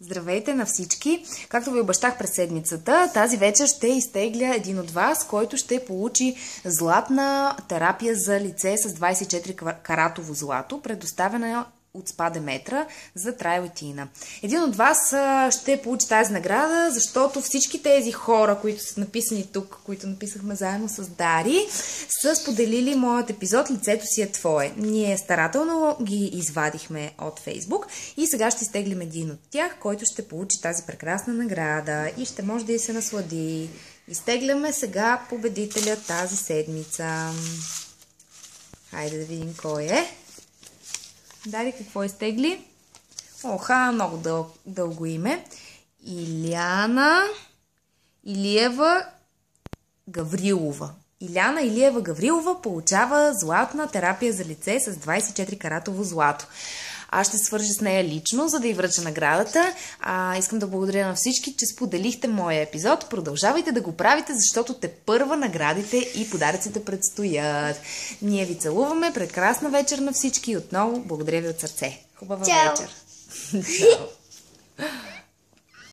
Здравейте на всички! Както ви обещах през седмицата, тази вечер ще изтегля един от вас, който ще получи златна терапия за лице с 24-каратово злато, предоставена от СПА Деметра за Трайл и Тина. Един от вас ще получи тази награда, защото всички тези хора, които са написани тук, които написахме заедно с Дари, са споделили моят епизод "Лицето си е твое". Ние старателно ги извадихме от Фейсбук и сега ще изтеглим един от тях, който ще получи тази прекрасна награда и ще може да й се наслади. Изтегляме сега победителя тази седмица. Хайде да видим кой е. Дари, какво изтегли? Оха, много дълго име. Иляна Илиева Гаврилова. Иляна Илиева Гаврилова получава златна терапия за лице с 24-каратово злато. Аз ще свържа с нея лично, за да й връча наградата. Искам да благодаря на всички, че споделихте моя епизод. Продължавайте да го правите, защото тепърва наградите и подаръците предстоят. Ние ви целуваме. Прекрасна вечер на всички. Отново благодаря ви от сърце. Хубава вечер. Чао.